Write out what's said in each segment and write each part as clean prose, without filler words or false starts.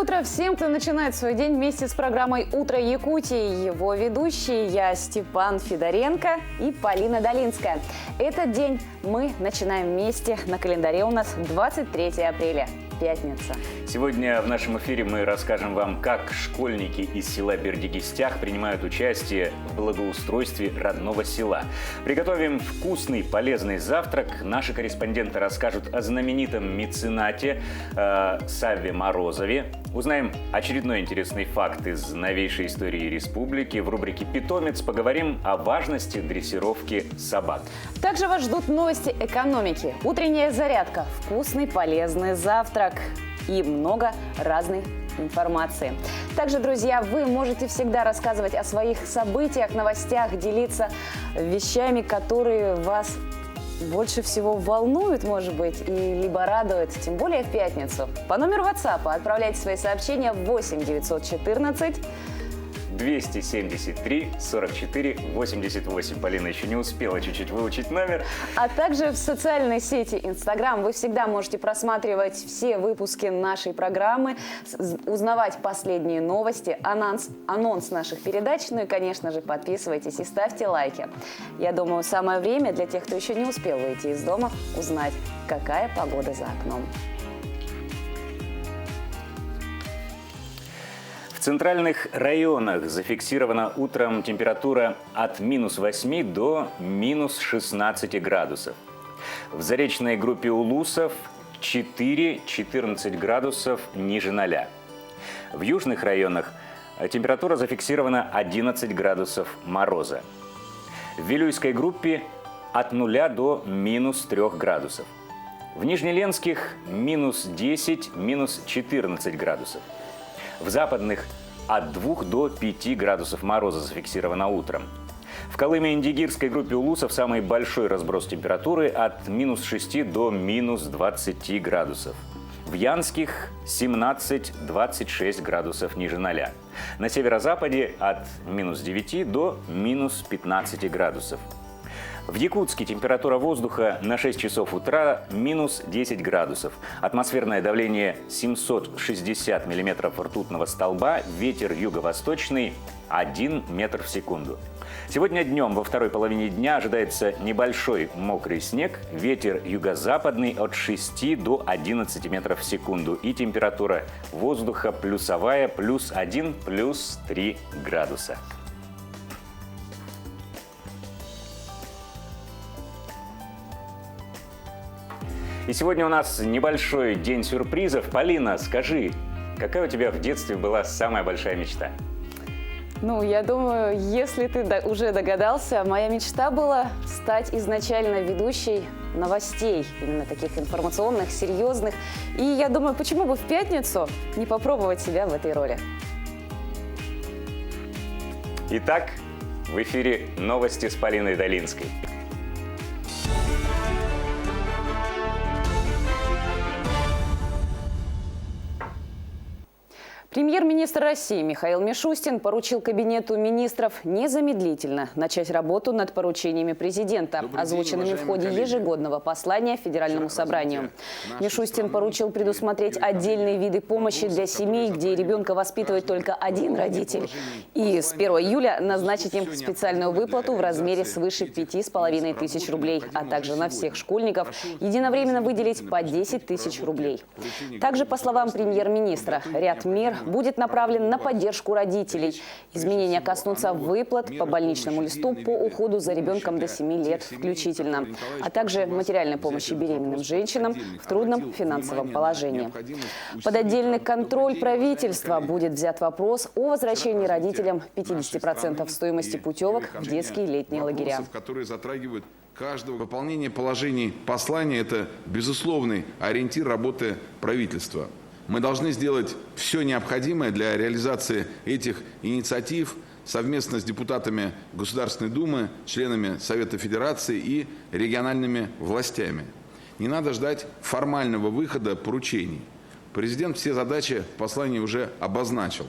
утро всем, кто начинает свой день вместе с программой «Утро Якутии». Его ведущие я, Степан Федоренко и Полина Долинская. Этот день мы начинаем вместе. На календаре у нас 23 апреля. Пятница. Сегодня в нашем эфире мы расскажем вам, как школьники из села Бердигистях принимают участие в благоустройстве родного села. Приготовим вкусный, полезный завтрак. Наши корреспонденты расскажут о знаменитом меценате Савве Морозове. Узнаем очередной интересный факт из новейшей истории республики. В рубрике «Питомец» поговорим о важности дрессировки собак. Также вас ждут новости экономики, утренняя зарядка, вкусный, полезный завтрак и много разной информации. Также, друзья, вы можете всегда рассказывать о своих событиях, новостях, делиться вещами, которые вас больше всего волнуют, может быть, и либо радуют, тем более в пятницу. По номеру WhatsApp отправляйте свои сообщения в 8 914 273 44 88. Полина еще не успела чуть-чуть выучить номер. А также в социальной сети Instagram вы всегда можете просматривать все выпуски нашей программы, узнавать последние новости, анонс наших передач. Ну и, конечно же, подписывайтесь и ставьте лайки. Я думаю, самое время для тех, кто еще не успел выйти из дома, узнать, какая погода за окном. В центральных районах зафиксирована утром температура от -8 до -16 градусов. В заречной группе Улусов 4-14 градусов ниже 0. В южных районах температура зафиксирована 11 градусов мороза. В Вилюйской группе от 0 до -3 градусов. В Нижнеленских -10, -14 градусов. В западных от 2 до 5 градусов мороза зафиксировано утром. В Колыме-Индигирской группе Улусов самый большой разброс температуры от -6 до -20 градусов. В Янских 17-26 градусов ниже 0. На северо-западе от -9 до -15 градусов. В Якутске температура воздуха на 6 часов утра -10 градусов. Атмосферное давление 760 миллиметров ртутного столба, ветер юго-восточный 1 метр в секунду. Сегодня днем во второй половине дня ожидается небольшой мокрый снег, ветер юго-западный от 6 до 11 метров в секунду и температура воздуха плюсовая +1, +3 градуса. И сегодня у нас небольшой день сюрпризов. Полина, скажи, какая у тебя в детстве была самая большая мечта? Ну, я думаю, если ты уже догадался, моя мечта была стать изначально ведущей новостей, именно таких информационных, серьезных. И я думаю, почему бы в пятницу не попробовать себя в этой роли? Итак, в эфире новости с Полиной Долинской. Премьер-министр России Михаил Мишустин поручил Кабинету министров незамедлительно начать работу над поручениями президента, озвученными в ходе ежегодного послания Федеральному собранию. Мишустин поручил предусмотреть отдельные виды помощи для семей, где ребенка воспитывает только один родитель. И с 1 июля назначить им специальную выплату в размере свыше 5,5 тысяч рублей, а также на всех школьников единовременно выделить по 10 тысяч рублей. Также, по словам премьер-министра, ряд мер будет направлен на поддержку родителей. Изменения коснутся выплат по больничному листу по уходу за ребенком до 7 лет включительно, а также материальной помощи беременным женщинам в трудном финансовом положении. Под отдельный контроль правительства будет взят вопрос о возвращении родителям 50% стоимости путевок в детские летние лагеря. Выполнение положений послания – это безусловный ориентир работы правительства. Мы должны сделать все необходимое для реализации этих инициатив совместно с депутатами Государственной Думы, членами Совета Федерации и региональными властями. Не надо ждать формального выхода поручений. Президент все задачи в послании уже обозначил.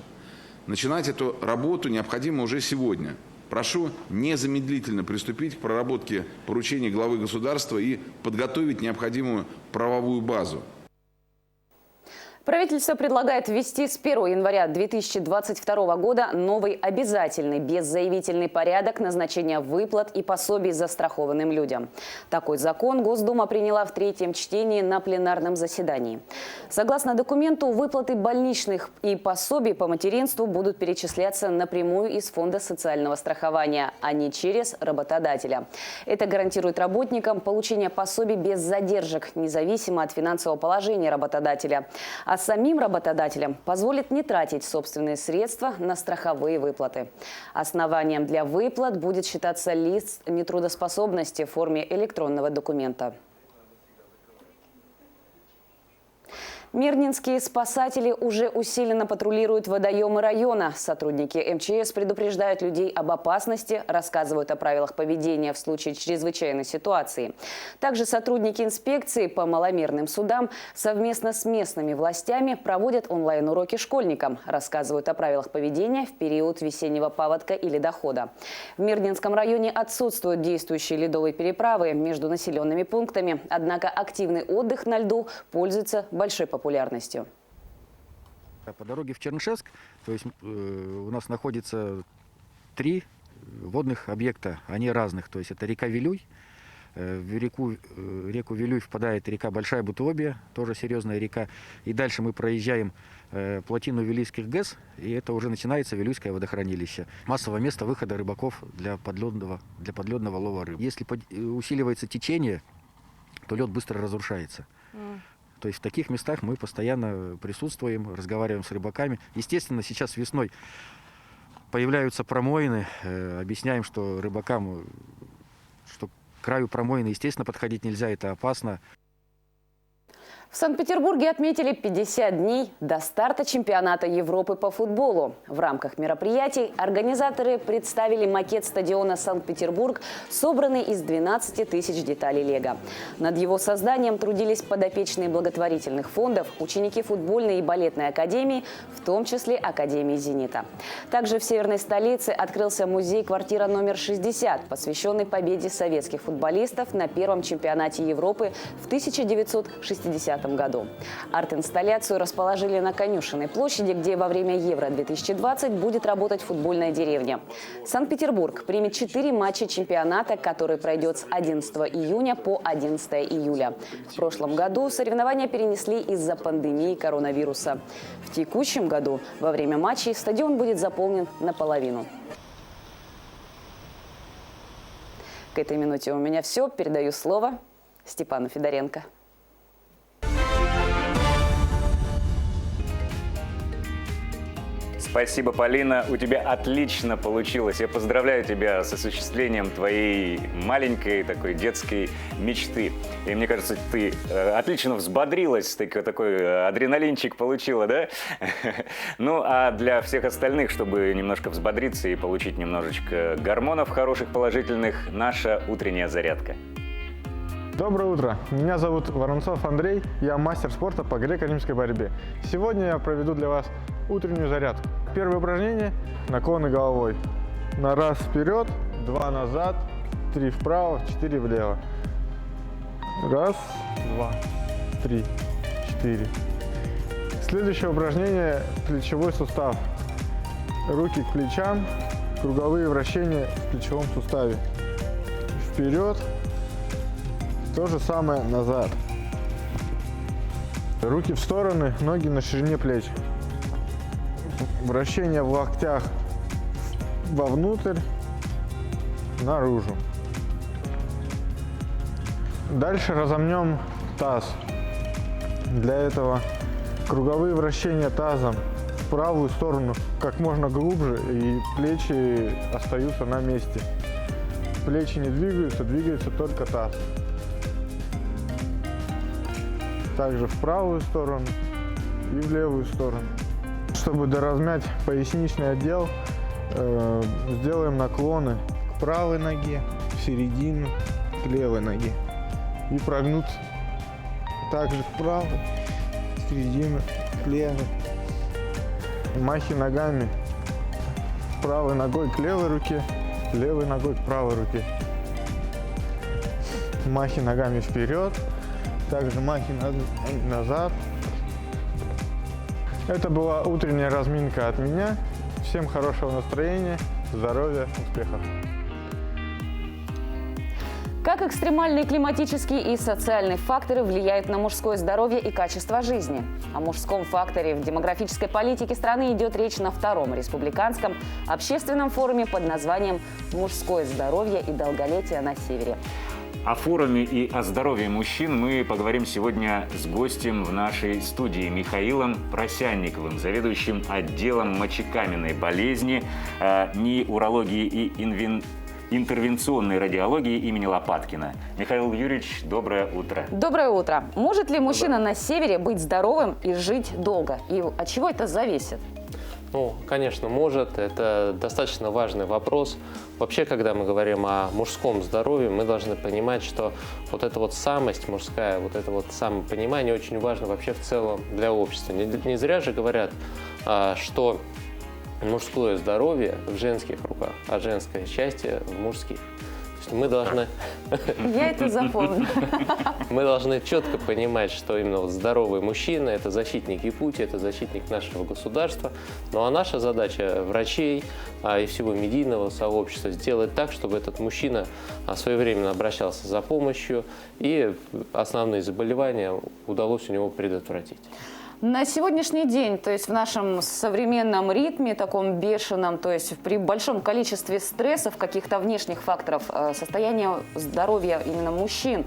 Начинать эту работу необходимо уже сегодня. Прошу незамедлительно приступить к проработке поручений главы государства и подготовить необходимую правовую базу. Правительство предлагает ввести с 1 января 2022 года новый обязательный беззаявительный порядок назначения выплат и пособий застрахованным людям. Такой закон Госдума приняла в третьем чтении на пленарном заседании. Согласно документу, выплаты больничных и пособий по материнству будут перечисляться напрямую из Фонда социального страхования, а не через работодателя. Это гарантирует работникам получение пособий без задержек, независимо от финансового положения работодателя. А самим работодателям позволит не тратить собственные средства на страховые выплаты. Основанием для выплат будет считаться лист нетрудоспособности в форме электронного документа. Мирнинские спасатели уже усиленно патрулируют водоемы района. Сотрудники МЧС предупреждают людей об опасности, рассказывают о правилах поведения в случае чрезвычайной ситуации. Также сотрудники инспекции по маломерным судам совместно с местными властями проводят онлайн-уроки школьникам, рассказывают о правилах поведения в период весеннего паводка или дохода. В Мирнинском районе отсутствуют действующие ледовые переправы между населенными пунктами, однако активный отдых на льду пользуется большой популярностью. По дороге в Чернышевск, то есть у нас находится 3 водных объекта, они разных. То есть это река Вилюй, в реку Вилюй впадает река Большая Бутуобия, тоже серьезная река. И дальше мы проезжаем плотину Вилюйских ГЭС, и это уже начинается Вилюйское водохранилище. Массовое место выхода рыбаков для подледного лова рыбы. Если усиливается течение, то лед быстро разрушается. То есть в таких местах мы постоянно присутствуем, разговариваем с рыбаками. Естественно, сейчас весной появляются промоины. Объясняем, что рыбакам, что к краю промоины, естественно, подходить нельзя, это опасно. В Санкт-Петербурге отметили 50 дней до старта чемпионата Европы по футболу. В рамках мероприятий организаторы представили макет стадиона «Санкт-Петербург», собранный из 12 тысяч деталей лего. Над его созданием трудились подопечные благотворительных фондов, ученики футбольной и балетной академии, в том числе Академии «Зенита». Также в северной столице открылся музей-квартира номер 60, посвященный победе советских футболистов на первом чемпионате Европы в 1960 году. Арт-инсталляцию расположили на Конюшенной площади, где во время Евро-2020 будет работать футбольная деревня. Санкт-Петербург примет 4 матча чемпионата, который пройдет с 11 июня по 11 июля. В прошлом году соревнования перенесли из-за пандемии коронавируса. В текущем году во время матчей стадион будет заполнен наполовину. К этой минуте у меня все. Передаю слово Степану Федоренко. Спасибо, Полина. У тебя отлично получилось. Я поздравляю тебя с осуществлением твоей маленькой такой детской мечты. И мне кажется, ты отлично взбодрилась, такой адреналинчик получила, да? Ну, а для всех остальных, чтобы немножко взбодриться и получить немножечко гормонов хороших, положительных, наша утренняя зарядка. Доброе утро! Меня зовут Воронцов Андрей, я мастер спорта по греко-римской борьбе. Сегодня я проведу для вас утреннюю зарядку. Первое упражнение – наклоны головой. На раз вперед, 2 назад, 3 вправо, 4 влево. Раз, 2, 3, 4. Следующее упражнение – плечевой сустав. Руки к плечам, круговые вращения в плечевом суставе. Вперед. То же самое назад. Руки в стороны, ноги на ширине плеч. Вращение в локтях вовнутрь, наружу. Дальше разомнем таз. Для этого круговые вращения тазом в правую сторону как можно глубже, и плечи остаются на месте. Плечи не двигаются, двигается только таз. Также в правую сторону и в левую сторону. Чтобы доразмять поясничный отдел, сделаем наклоны к правой ноге, в середину, к левой ноге. И прогнуться также к правой, в середину, к левой. Махи ногами правой ногой к левой руке, левой ногой к правой руке. Махи ногами вперед. Также махи назад, Это была утренняя разминка от меня. Всем хорошего настроения, здоровья, успехов! Как экстремальные климатические и социальные факторы влияют на мужское здоровье и качество жизни? О мужском факторе в демографической политике страны идет речь на втором республиканском общественном форуме под названием «Мужское здоровье и долголетие на севере». О форуме и о здоровье мужчин мы поговорим сегодня с гостем в нашей студии Михаилом Просянниковым, заведующим отделом мочекаменной болезни, НИИ урологии и интервенционной радиологии имени Лопаткина. Михаил Юрьевич, доброе утро. Доброе утро. Может ли мужчина на севере быть здоровым и жить долго? И от чего это зависит? Ну, конечно, может. Это достаточно важный вопрос. Вообще, когда мы говорим о мужском здоровье, мы должны понимать, что вот эта вот самость мужская, вот это вот самопонимание очень важно вообще в целом для общества. Не зря же говорят, что мужское здоровье в женских руках, а женское счастье в мужских. То есть мы должны... Я это запомню. Мы должны четко понимать, что именно вот здоровый мужчина – это защитник Якутии, это защитник нашего государства. Ну а наша задача врачей и всего медийного сообщества сделать так, чтобы этот мужчина своевременно обращался за помощью и основные заболевания удалось у него предотвратить. На сегодняшний день, то есть в нашем современном ритме, таком бешеном, то есть при большом количестве стрессов, каких-то внешних факторов, состояние здоровья именно мужчин,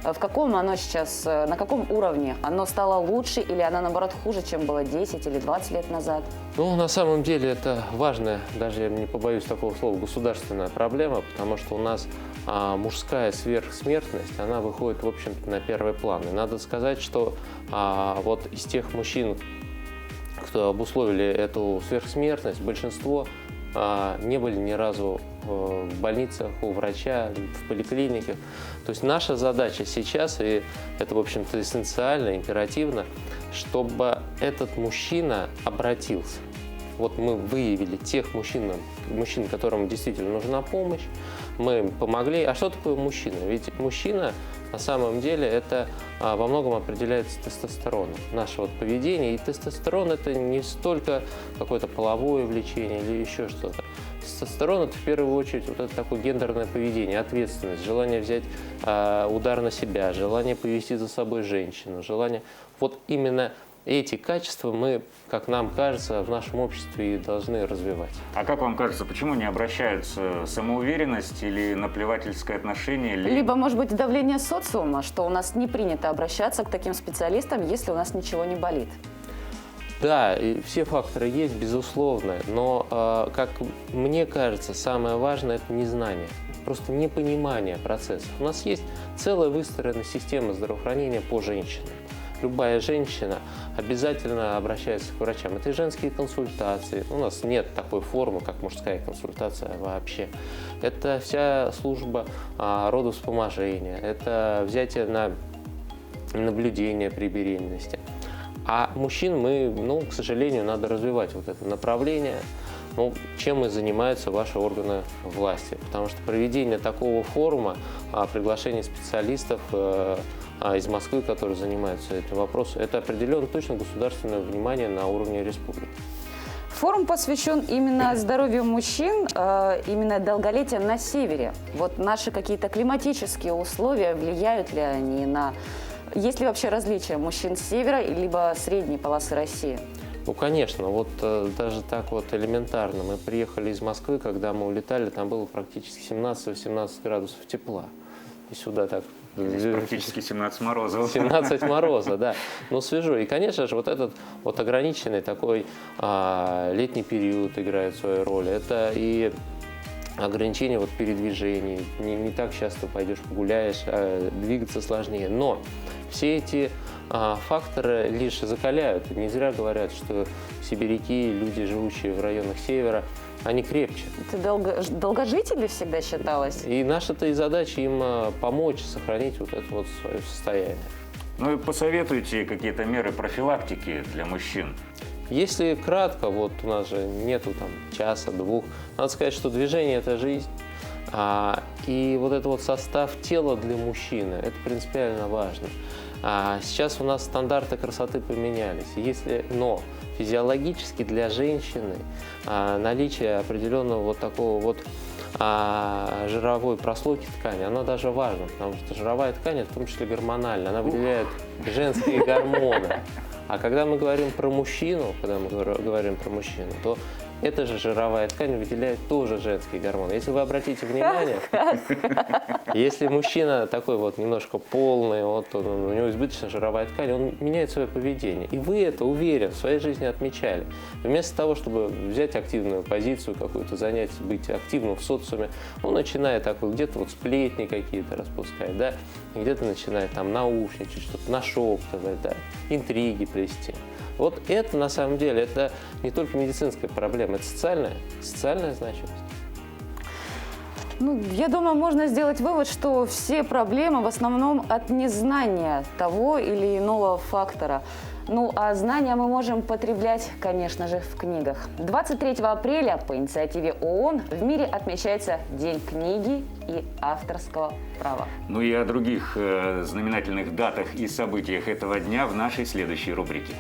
в каком оно сейчас, на каком уровне? Оно стало лучше или оно, наоборот, хуже, чем было 10 или 20 лет назад? Ну, на самом деле, это важная, даже я не побоюсь такого слова, государственная проблема, потому что у нас мужская сверхсмертность, она выходит, в общем-то, на первый план. И надо сказать, что вот из тех мужчин, кто обусловили эту сверхсмертность, большинство не были ни разу в больницах, у врача, в поликлиниках. То есть наша задача сейчас, и это, в общем-то, эссенциально, императивно, чтобы этот мужчина обратился. Вот мы выявили тех мужчин, которым действительно нужна помощь, мы им помогли. А что такое мужчина? Ведь мужчина на самом деле это во многом определяется тестостероном, наше вот поведение. И тестостерон это не столько какое-то половое влечение или еще что-то. Тестостерон это в первую очередь вот это такое гендерное поведение, ответственность, желание взять удар на себя, желание повести за собой женщину, желание вот именно эти качества мы, как нам кажется, в нашем обществе и должны развивать. А как вам кажется, почему не обращаются? Самоуверенность или наплевательское отношение? Либо, может быть, давление социума, что у нас не принято обращаться к таким специалистам, если у нас ничего не болит. Да, и все факторы есть, безусловно, но, как мне кажется, самое важное – это незнание, просто непонимание процессов. У нас есть целая выстроенная система здравоохранения по женщинам. Любая женщина обязательно обращается к врачам. Это и женские консультации. У нас нет такой формы, как мужская консультация вообще. Это вся служба родовспоможения. Это взятие на наблюдение при беременности. А мужчин мы, к сожалению, надо развивать вот это направление. Чем и занимаются ваши органы власти. Потому что проведение такого форума, приглашение специалистов из Москвы, которые занимаются этим вопросом, это определенно точно государственное внимание на уровне республики. Форум посвящен именно здоровью мужчин, именно долголетию на севере. Вот наши какие-то климатические условия, влияют ли они на... Есть ли вообще различия мужчин с севера либо средней полосы России? Ну, конечно, вот даже так вот элементарно. Мы приехали из Москвы, когда мы улетали, там было практически 17-18 градусов тепла. И сюда так... Здесь практически 17 морозов. 17 мороза, да. Ну, свежо. И, конечно же, вот этот вот ограниченный такой летний период играет свою роль. Это и ограничение вот передвижений. Не так часто пойдешь погуляешь, двигаться сложнее. Но все эти факторы лишь закаляют. Не зря говорят, что сибиряки, люди, живущие в районах севера, они крепче. Ты долгожители всегда считалась? И наша-то и задача им помочь сохранить вот это вот свое состояние. Ну и посоветуйте какие-то меры профилактики для мужчин. Если кратко, вот у нас же нету там часа-двух, надо сказать, что движение – это жизнь. И вот этот вот состав тела для мужчины – это принципиально важно. Сейчас у нас стандарты красоты поменялись, но физиологически для женщины наличие определенного вот такого вот жировой прослойки ткани, она даже важна, потому что жировая ткань, в том числе гормональная, она выделяет женские гормоны. А когда мы говорим про мужчину, то эта же жировая ткань выделяет тоже женские гормоны. Если вы обратите внимание, если мужчина такой вот немножко полный, вот у него избыточная жировая ткань, он меняет свое поведение. И вы это, уверен, в своей жизни отмечали. Вместо того, чтобы взять активную позицию какую-то, занять, быть активным в социуме, он начинает так вот где-то вот сплетни какие-то распускать, да, где-то начинает там наушничать, что-то нашептывать, да, интриги плести. Вот это, на самом деле, это не только медицинская проблема, это социальная значимость. Ну, я думаю, можно сделать вывод, что все проблемы в основном от незнания того или иного фактора. Ну, а знания мы можем потреблять, конечно же, в книгах. 23 апреля по инициативе ООН в мире отмечается День книги и авторского права. Ну и о других знаменательных датах и событиях этого дня в нашей следующей рубрике.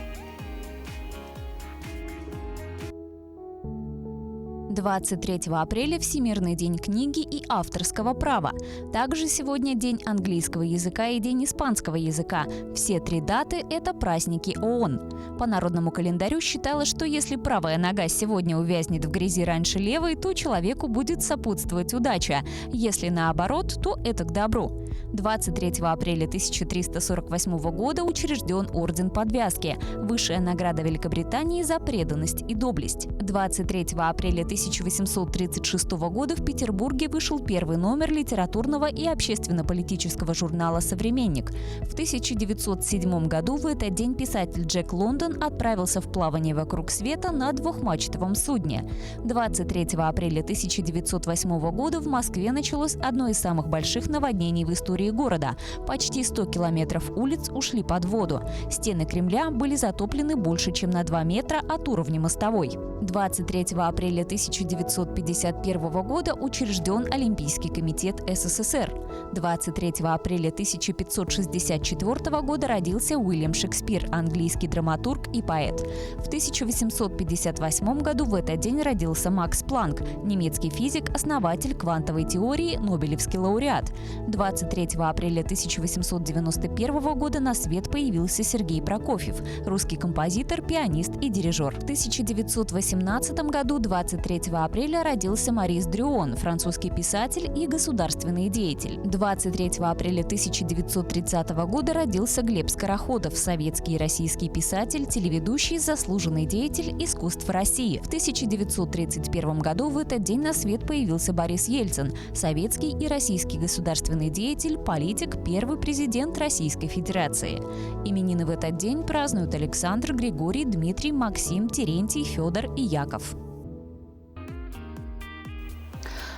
23 апреля – Всемирный день книги и авторского права. Также сегодня День английского языка и День испанского языка. Все три даты – это праздники ООН. По народному календарю считалось, что если правая нога сегодня увязнет в грязи раньше левой, то человеку будет сопутствовать удача. Если наоборот, то это к добру. 23 апреля 1348 года учрежден Орден Подвязки – высшая награда Великобритании за преданность и доблесть. 23 апреля 1836 года в Петербурге вышел первый номер литературного и общественно-политического журнала «Современник». В 1907 году в этот день писатель Джек Лондон отправился в плавание вокруг света на двухмачтовом судне. 23 апреля 1908 года в Москве началось одно из самых больших наводнений в истории города. Почти 100 километров улиц ушли под воду. Стены Кремля были затоплены больше, чем на 2 метра от уровня мостовой. 23 апреля 1951 года учрежден Олимпийский комитет СССР. 23 апреля 1564 года родился Уильям Шекспир, английский драматург и поэт. В 1858 году в этот день родился Макс Планк, немецкий физик, основатель квантовой теории, нобелевский лауреат. 23 апреля 1891 года на свет появился Сергей Прокофьев, русский композитор, пианист и дирижер. В 1918 году 23 апреля родился Марис Дрюон, французский писатель и государственный деятель. 23 апреля 1930 года родился Глеб Скороходов, советский и российский писатель, телеведущий, заслуженный деятель искусств России. В 1931 году в этот день на свет появился Борис Ельцин, советский и российский государственный деятель, политик, первый президент Российской Федерации. Именины в этот день празднуют Александр, Григорий, Дмитрий, Максим, Терентий, Федор и Яков.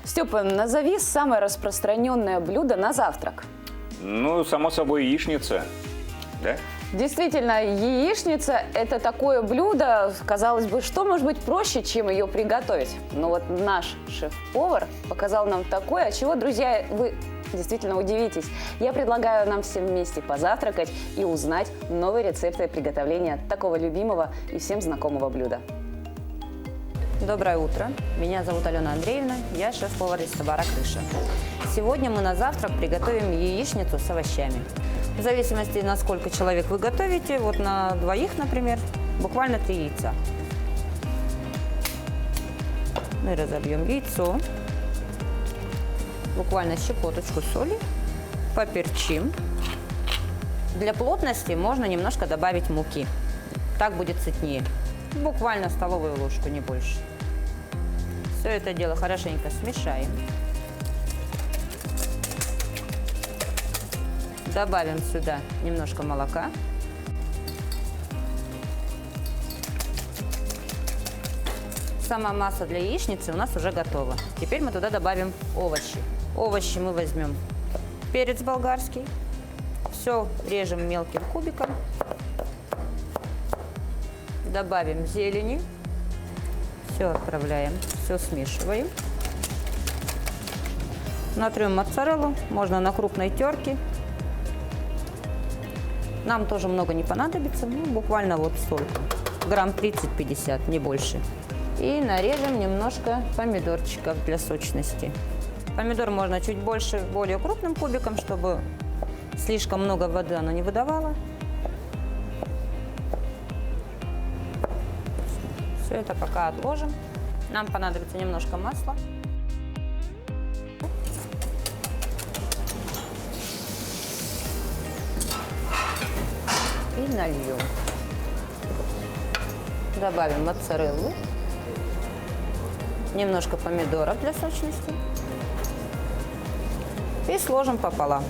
Степа, назови самое распространенное блюдо на завтрак. Ну, само собой, яичница, да? Действительно, яичница – это такое блюдо, казалось бы, что может быть проще, чем ее приготовить. Но вот наш шеф-повар показал нам такое, от чего, друзья, вы действительно удивитесь. Я предлагаю нам всем вместе позавтракать и узнать новые рецепты приготовления такого любимого и всем знакомого блюда. Доброе утро. Меня зовут Алена Андреевна, я шеф-повар ресторана «Крыша». Сегодня мы на завтрак приготовим яичницу с овощами. В зависимости, на сколько человек вы готовите, вот на двоих, например, буквально 3 яйца. Мы разобьем яйцо, буквально щепоточку соли, поперчим. Для плотности можно немножко добавить муки, так будет сытнее. Буквально столовую ложку, не больше. Все это дело хорошенько смешаем. Добавим сюда немножко молока. Сама масса для яичницы у нас уже готова. Теперь мы туда добавим овощи. Овощи мы возьмем перец болгарский. Все режем мелким кубиком. Добавим зелени. Все отправляем, все смешиваем. Натрем моцареллу, можно на крупной терке. Нам тоже много не понадобится, ну, буквально вот столько. грамм 30-50, не больше. И нарежем немножко помидорчиков для сочности. Помидор можно чуть больше, более крупным кубиком, чтобы слишком много воды оно не выдавало. Все это пока отложим. Нам понадобится немножко масла. И нальем. Добавим моцареллу. Немножко помидоров для сочности. И сложим пополам.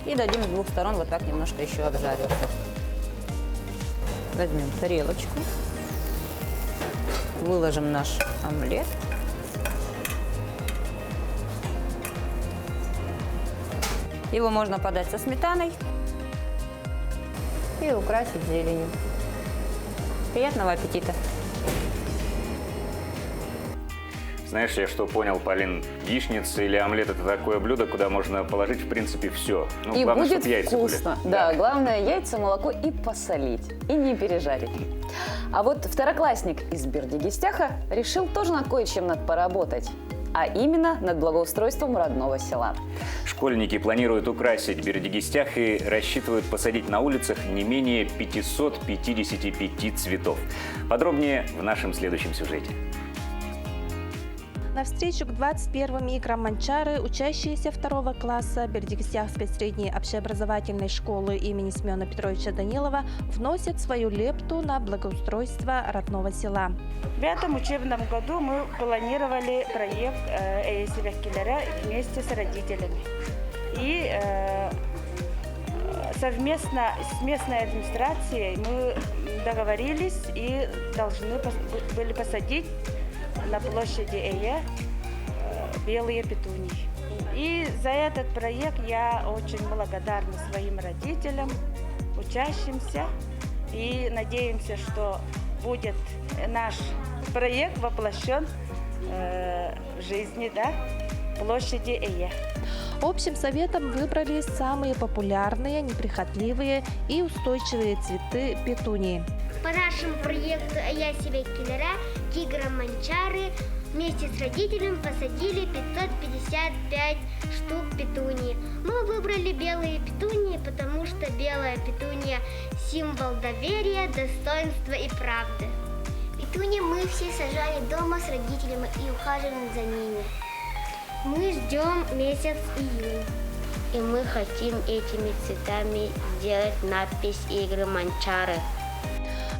И дадим с двух сторон вот так немножко еще обжариться. Возьмем тарелочку. Выложим наш омлет. Его можно подать со сметаной и украсить зеленью. Приятного аппетита! Знаешь, я что понял, Полин, яичница или омлет – это такое блюдо, куда можно положить, в принципе, все. Ну, И главное, будет чтоб яйца вкусно. были. Да, главное яйца, молоко и посолить, и не пережарить. А вот второклассник из Бердигистяха решил тоже над кое-чем поработать. А именно над благоустройством родного села. Школьники планируют украсить Бердигистях и рассчитывают посадить на улицах не менее 555 цветов. Подробнее в нашем следующем сюжете. На встречу к 21-м играм Манчары учащиеся 2 класса Бердигистяхской средней общеобразовательной школы имени Семена Петровича Данилова вносят свою лепту на благоустройство родного села. В этом учебном году мы планировали проект «Эйсибеккилера» вместе с родителями. И совместно с местной администрацией мы договорились и должны были посадить на площади Эе белые петунии. И за этот проект я очень благодарна своим родителям, учащимся. И надеемся, что будет наш проект воплощен в жизни, да, площади Эе. Общим советом выбрали самые популярные, неприхотливые и устойчивые цветы петунии. По нашему проекту «Эйсибеккилера» тигра Манчары вместе с родителями посадили 555 штук петунии. Мы выбрали белые петунии, потому что белая петуния – символ доверия, достоинства и правды. Петунии мы все сажали дома с родителями и ухаживаем за ними. Мы ждем месяц июнь. И мы хотим этими цветами сделать надпись «Игры Манчары».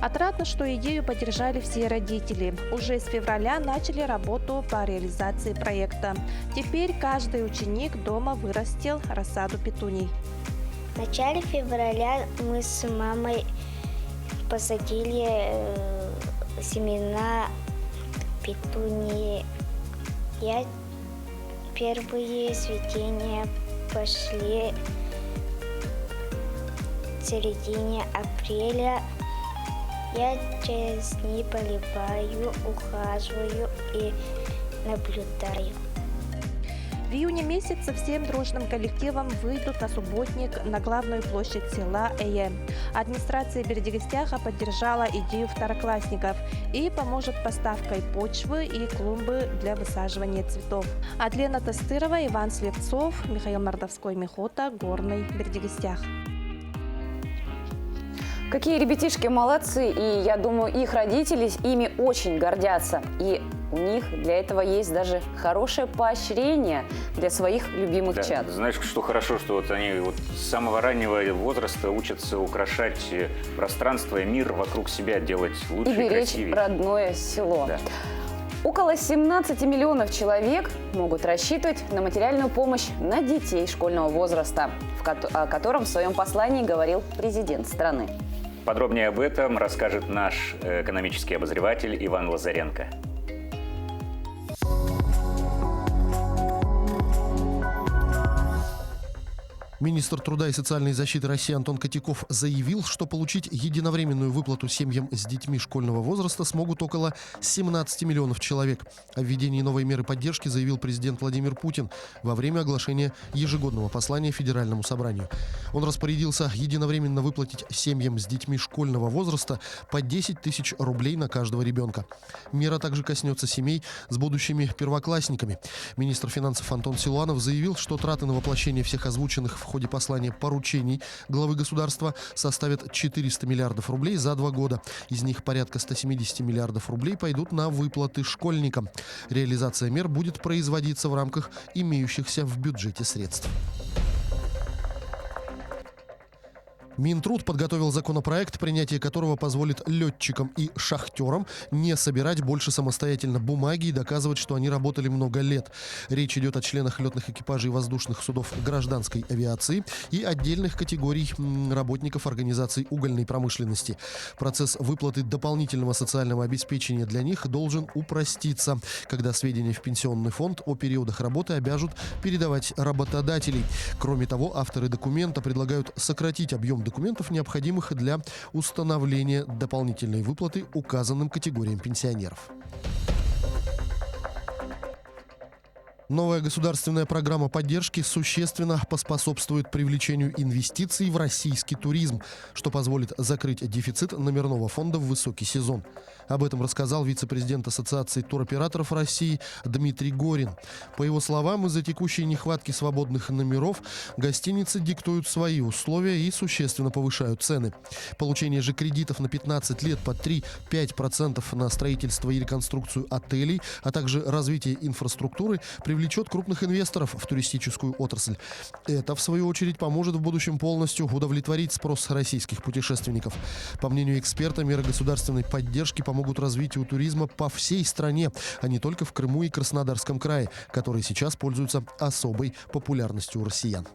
Отрадно, что идею поддержали все родители. Уже с февраля начали работу по реализации проекта. Теперь каждый ученик дома вырастил рассаду петуний. В начале февраля мы с мамой посадили семена петунии. Первые цветения пошли в середине апреля. Я через дни поливаю, ухаживаю и наблюдаю. В июне месяце всем дружным коллективом выйдут на субботник на главную площадь села Эе. Администрация Бердигистяха поддержала идею второклассников и поможет поставкой почвы и клумбы для высаживания цветов. Адлена Тастырова, Иван Слепцов, Михаил Мордовской, Мехота, Горный, Бердигистях. Какие ребятишки молодцы, и я думаю, их родители ими очень гордятся. И у них для этого есть даже хорошее поощрение для своих любимых чад. Знаешь, что хорошо, что вот они вот с самого раннего возраста учатся украшать пространство и мир вокруг себя, делать лучше и беречь красивее. Родное село. Да. Около 17 миллионов человек могут рассчитывать на материальную помощь на детей школьного возраста, о котором в своем послании говорил президент страны. Подробнее об этом расскажет наш экономический обозреватель Иван Лазаренко. Министр труда и социальной защиты России Антон Котяков заявил, что получить единовременную выплату семьям с детьми школьного возраста смогут около 17 миллионов человек. О введении новой меры поддержки заявил президент Владимир Путин во время оглашения ежегодного послания Федеральному собранию. Он распорядился единовременно выплатить семьям с детьми школьного возраста по 10 тысяч рублей на каждого ребенка. Мера также коснется семей с будущими первоклассниками. Министр финансов Антон Силуанов заявил, что траты на воплощение всех озвученных в ходе послания поручений главы государства составят 400 миллиардов рублей за 2 года. Из них порядка 170 миллиардов рублей пойдут на выплаты школьникам. Реализация мер будет производиться в рамках имеющихся в бюджете средств. Минтруд подготовил законопроект, принятие которого позволит летчикам и шахтерам не собирать больше самостоятельно бумаги и доказывать, что они работали много лет. Речь идет о членах летных экипажей воздушных судов гражданской авиации и отдельных категорий работников организаций угольной промышленности. Процесс выплаты дополнительного социального обеспечения для них должен упроститься, когда сведения в пенсионный фонд о периодах работы обяжут передавать работодателей. Кроме того, авторы документа предлагают сократить объем документов, необходимых для установления дополнительной выплаты указанным категориям пенсионеров. Новая государственная программа поддержки существенно поспособствует привлечению инвестиций в российский туризм, что позволит закрыть дефицит номерного фонда в высокий сезон. Об этом рассказал вице-президент Ассоциации туроператоров России Дмитрий Горин. По его словам, из-за текущей нехватки свободных номеров гостиницы диктуют свои условия и существенно повышают цены. Получение же кредитов на 15 лет по 3-5% на строительство и реконструкцию отелей, а также развитие инфраструктуры привлечет крупных инвесторов в туристическую отрасль. Это, в свою очередь, поможет в будущем полностью удовлетворить спрос российских путешественников. По мнению эксперта, меры государственной поддержки помогут развитию туризма по всей стране, а не только в Крыму и Краснодарском крае, которые сейчас пользуются особой популярностью у россиян.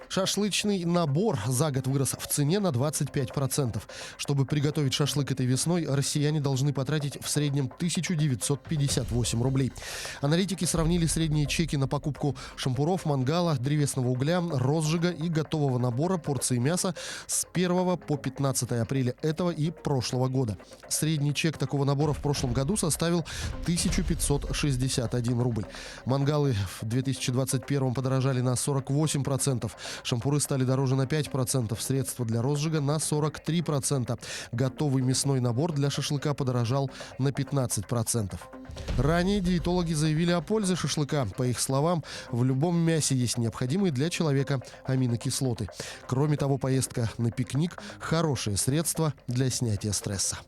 Шашлычный набор за год вырос в цене на 25%. Чтобы приготовить шашлык этой весной, россияне должны потратить в среднем 1958 рублей. Аналитики сравнили средние чеки на покупку шампуров, мангала, древесного угля, розжига и готового набора порции мяса с 1 по 15 апреля этого и прошлого года. Средний чек такого набора в прошлом году составил 1561 рубль. Мангалы в 2021 подорожали на 48%. Шампуры стали дороже на 5%, средства для розжига на 43%. Готовый мясной набор для шашлыка подорожал на 15%. Ранее диетологи заявили о пользе шашлыка. По их словам, в любом мясе есть необходимые для человека аминокислоты. Кроме того, поездка на пикник – хорошее средство для снятия стресса.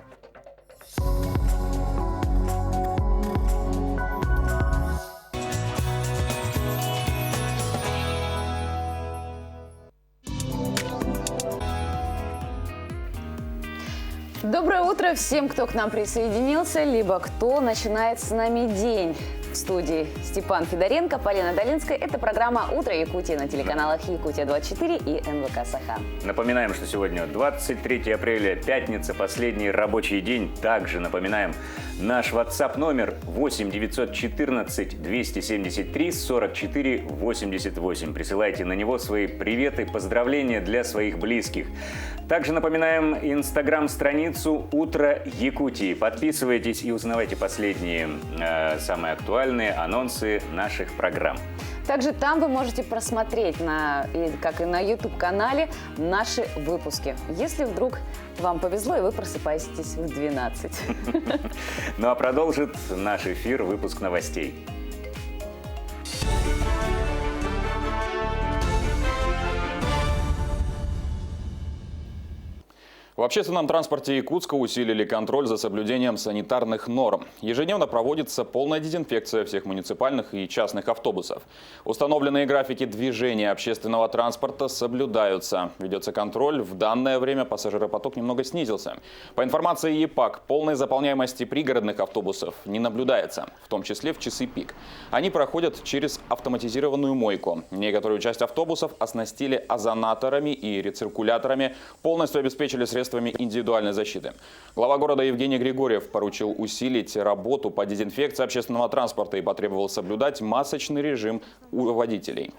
Доброе утро всем, кто к нам присоединился, либо кто начинает с нами день. В студии Степан Федоренко, Полина Долинская. Это программа «Утро Якутии» на телеканалах «Якутия-24» и НВК «Саха». Напоминаем, что сегодня 23 апреля, пятница, последний рабочий день. Также напоминаем наш WhatsApp номер 8 914 273 44 88. Присылайте на него свои приветы, поздравления для своих близких. Также напоминаем инстаграм-страницу «Утро Якутии». Подписывайтесь и узнавайте последние, самые актуальные анонсы наших программ. Также там вы можете просмотреть, как и на YouTube-канале, наши выпуски. Если вдруг вам повезло и вы просыпаетесь в 12. Ну а продолжит наш эфир выпуск новостей. В общественном транспорте Якутска усилили контроль за соблюдением санитарных норм. Ежедневно проводится полная дезинфекция всех муниципальных и частных автобусов. Установленные графики движения общественного транспорта соблюдаются. Ведется контроль. В данное время пассажиропоток немного снизился. По информации ЕПАК, полной заполняемости пригородных автобусов не наблюдается, в том числе в часы пик. Они проходят через автоматизированную мойку. Некоторую часть автобусов оснастили озонаторами и рециркуляторами, полностью обеспечили средства средствами индивидуальной защиты. Глава города Евгений Григорьев поручил усилить работу по дезинфекции общественного транспорта и потребовал соблюдать масочный режим у водителей.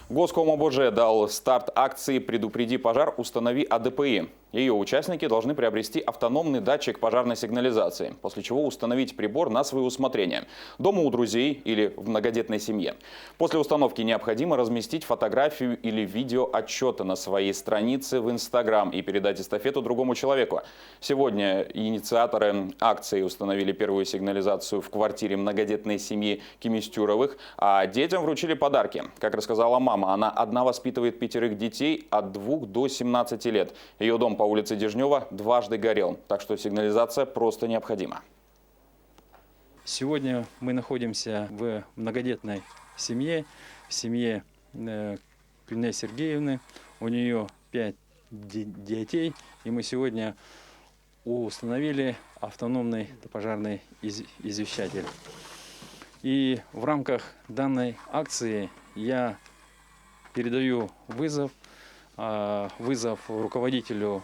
Госком ОБЖ дал старт акции «Предупреди пожар, установи АДПИ». Ее участники должны приобрести автономный датчик пожарной сигнализации, после чего установить прибор на свое усмотрение – дома у друзей или в многодетной семье. После установки необходимо разместить фотографию или видео отчета на своей странице в Инстаграм и передать эстафету другому человеку. Сегодня инициаторы акции установили первую сигнализацию в квартире многодетной семьи Кимистюровых, а детям вручили подарки. Как рассказала мама, она одна воспитывает 5 детей от 2 до 17 лет. Ее дом по улице Дежнева дважды горел, так что сигнализация просто необходима. Сегодня мы находимся в многодетной семье, в семье Клине Сергеевны. У нее 5 детей, и мы сегодня установили автономный пожарный извещатель. И в рамках данной акции я передаю вызов руководителю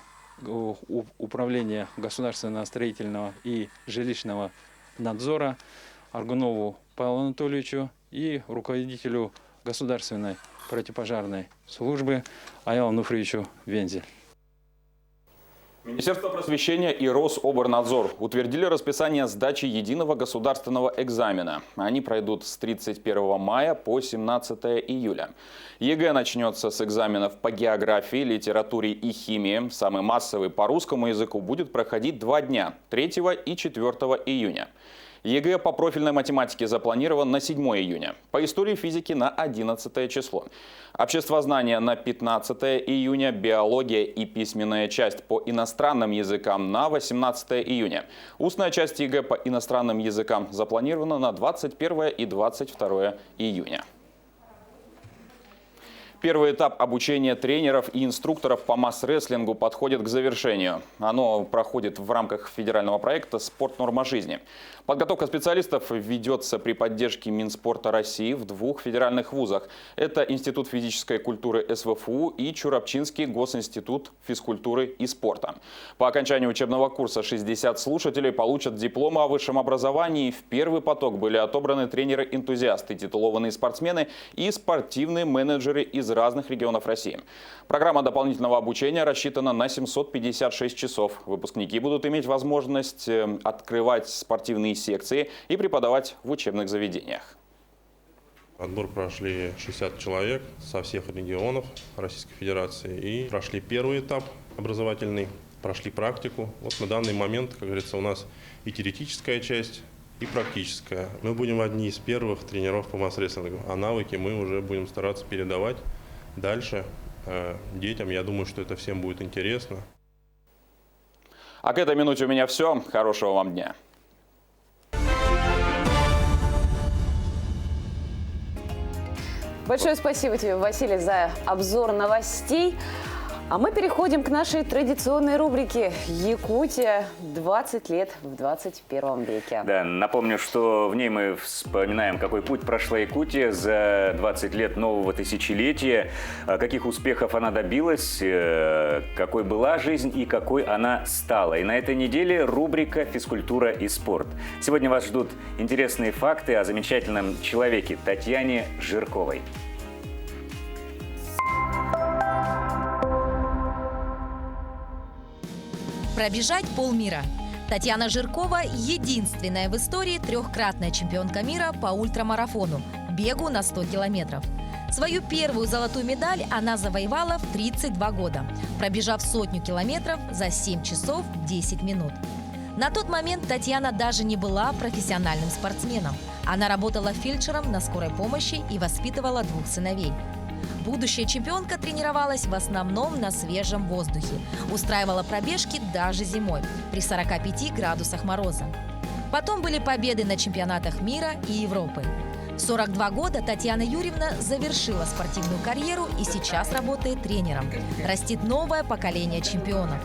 управления государственного строительного и жилищного надзора Аргунову Павлу Анатольевичу и руководителю государственной противопожарной службы Аялу Нуфриевичу Вензель. Министерство просвещения и Рособорнадзор утвердили расписание сдачи единого государственного экзамена. Они пройдут с 31 мая по 17 июля. ЕГЭ начнется с экзаменов по географии, литературе и химии. Самый массовый по русскому языку будет проходить 2 дня – 3 и 4 июня. ЕГЭ по профильной математике запланирован на 7 июня, по истории и физике на 11 число. Обществознание на 15 июня, биология и письменная часть по иностранным языкам на 18 июня. Устная часть ЕГЭ по иностранным языкам запланирована на 21 и 22 июня. Первый этап обучения тренеров и инструкторов по масс-рестлингу подходит к завершению. Оно проходит в рамках федерального проекта «Спорт. Норма жизни». Подготовка специалистов ведется при поддержке Минспорта России в 2 федеральных вузах. Это Институт физической культуры СВФУ и Чурапчинский госинститут физкультуры и спорта. По окончанию учебного курса 60 слушателей получат дипломы о высшем образовании. В первый поток были отобраны тренеры-энтузиасты, титулованные спортсмены и спортивные менеджеры из разных регионов России. Программа дополнительного обучения рассчитана на 756 часов. Выпускники будут иметь возможность открывать спортивные секции и преподавать в учебных заведениях. Отбор прошли 60 человек со всех регионов Российской Федерации и прошли первый этап образовательный, прошли практику. Вот на данный момент, как говорится, у нас и теоретическая часть, и практическая. Мы будем одни из первых тренеров по масс-рестлингу, а навыки мы уже будем стараться передавать дальше детям. Я думаю, что это всем будет интересно. А к этой минуте у меня все. Хорошего вам дня. Большое спасибо тебе, Василий, за обзор новостей. А мы переходим к нашей традиционной рубрике «Якутия. 20 лет в 21 веке». Да, напомню, что в ней мы вспоминаем, какой путь прошла Якутия за 20 лет нового тысячелетия, каких успехов она добилась, какой была жизнь и какой она стала. И на этой неделе рубрика «Физкультура и спорт». Сегодня вас ждут интересные факты о замечательном человеке Татьяне Жирковой. Пробежать полмира. Татьяна Жиркова – единственная в истории 3-кратная чемпионка мира по ультрамарафону – бегу на 100 километров. Свою первую золотую медаль она завоевала в 32 года, пробежав 100 километров за 7 часов 10 минут. На тот момент Татьяна даже не была профессиональным спортсменом. Она работала фельдшером на скорой помощи и воспитывала 2 сыновей. Будущая чемпионка тренировалась в основном на свежем воздухе. Устраивала пробежки даже зимой, при 45 градусах мороза. Потом были победы на чемпионатах мира и Европы. В 42 года Татьяна Юрьевна завершила спортивную карьеру и сейчас работает тренером. Растит новое поколение чемпионов.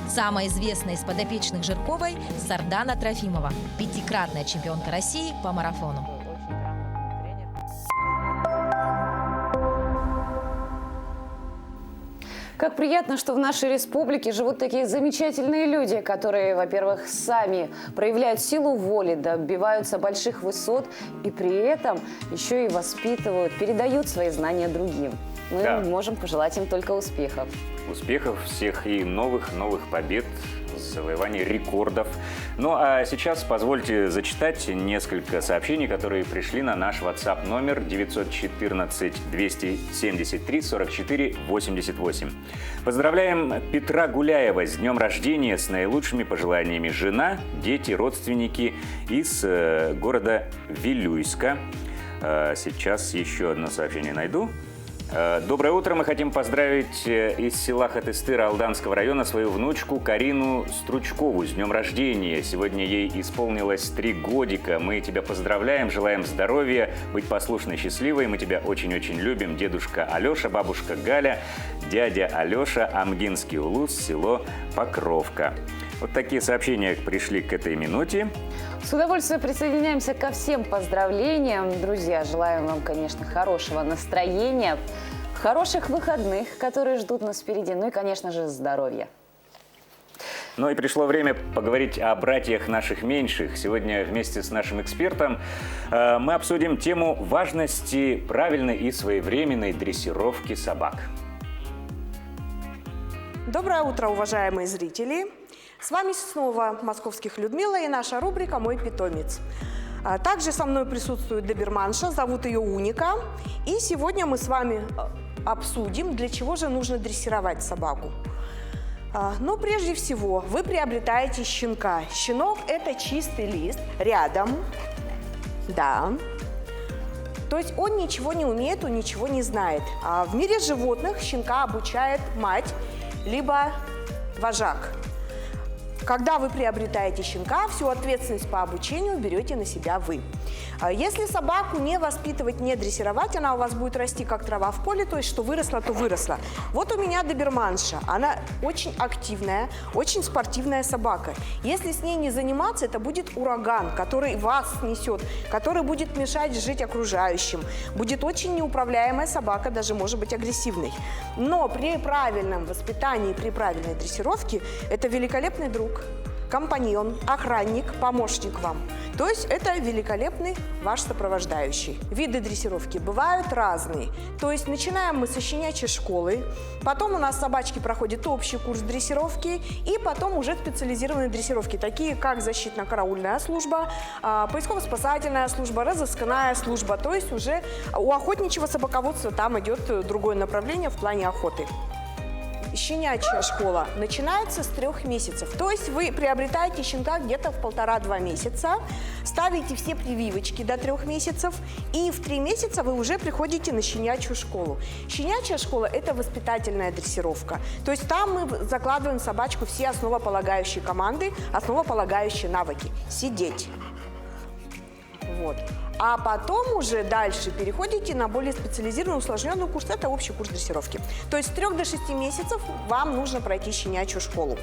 Самая известная из подопечных Жирковой – Сардана Трофимова, 5-кратная чемпионка России по марафону. Как приятно, что в нашей республике живут такие замечательные люди, которые, во-первых, сами проявляют силу воли, добиваются больших высот и при этом еще и воспитывают, передают свои знания другим. Мы можем пожелать им только успехов. Успехов всех и новых побед, завоевания рекордов. Ну а сейчас позвольте зачитать несколько сообщений, которые пришли на наш WhatsApp номер 914-273-44-88. Поздравляем Петра Гуляева с днем рождения, с наилучшими пожеланиями. Жена, дети, родственники из города Вилюйска. Сейчас еще одно сообщение найду. Доброе утро. Мы хотим поздравить из села Хатыстыра Алданского района свою внучку Карину Стручкову с днем рождения. Сегодня ей исполнилось 3 годика. Мы тебя поздравляем, желаем здоровья, быть послушной, счастливой. Мы тебя очень-очень любим. Дедушка Алеша, бабушка Галя, дядя Алеша, Амгинский улус, село Покровка. Вот такие сообщения пришли к этой минуте. С удовольствием присоединяемся ко всем поздравлениям. Друзья, желаем вам, конечно, хорошего настроения, хороших выходных, которые ждут нас впереди, ну и, конечно же, здоровья. Ну и пришло время поговорить о братьях наших меньших. Сегодня вместе с нашим экспертом мы обсудим тему важности правильной и своевременной дрессировки собак. Доброе утро, уважаемые зрители! С вами снова московских Людмила и наша рубрика «Мой питомец». Также со мной присутствует доберманша, зовут ее Уника. И сегодня мы с вами обсудим, для чего же нужно дрессировать собаку. Но прежде всего вы приобретаете щенка. Щенок – это чистый лист рядом. Да. То есть он ничего не умеет, он ничего не знает. А в мире животных щенка обучает мать, либо вожак. Когда вы приобретаете щенка, всю ответственность по обучению берете на себя вы. Если собаку не воспитывать, не дрессировать, она у вас будет расти как трава в поле, то есть что выросла, то выросла. Вот у меня доберманша. Она очень активная, очень спортивная собака. Если с ней не заниматься, это будет ураган, который вас снесет, который будет мешать жить окружающим. Будет очень неуправляемая собака, даже может быть агрессивной. Но при правильном воспитании, при правильной дрессировке это великолепный друг, компаньон, охранник, помощник вам. То есть это великолепный ваш сопровождающий. Виды дрессировки бывают разные. То есть начинаем мы со щенячьей школы, потом у нас собачки проходят общий курс дрессировки и потом уже специализированные дрессировки, такие как защитно-караульная служба, поисково-спасательная служба, разыскная служба. То есть уже у охотничьего собаководства там идет другое направление в плане охоты. Щенячья школа начинается с 3 месяцев. То есть вы приобретаете щенка где-то в 1,5-2 месяца, ставите все прививочки до 3 месяцев, и в 3 месяца вы уже приходите на щенячью школу. Щенячья школа – это воспитательная дрессировка. То есть там мы закладываем в собачку все основополагающие команды, основополагающие навыки. Сидеть. Вот. А потом уже дальше переходите на более специализированный, усложненный курс. Это общий курс дрессировки. То есть с 3 до 6 месяцев вам нужно пройти щенячью школу.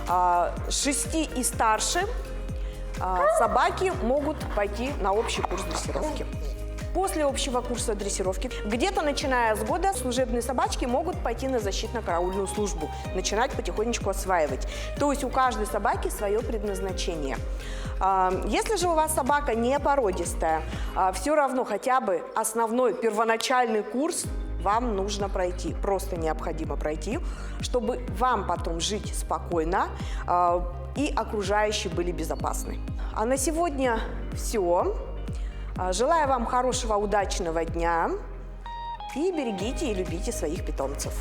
С 6 и старше собаки могут пойти на общий курс дрессировки. После общего курса дрессировки, где-то начиная с года, служебные собачки могут пойти на защитно-караульную службу, начинать потихонечку осваивать. То есть у каждой собаки свое предназначение. Если же у вас собака не породистая, все равно хотя бы основной первоначальный курс вам нужно пройти, просто необходимо пройти, чтобы вам потом жить спокойно и окружающие были безопасны. А на сегодня все. Желаю вам хорошего, удачного дня и берегите и любите своих питомцев.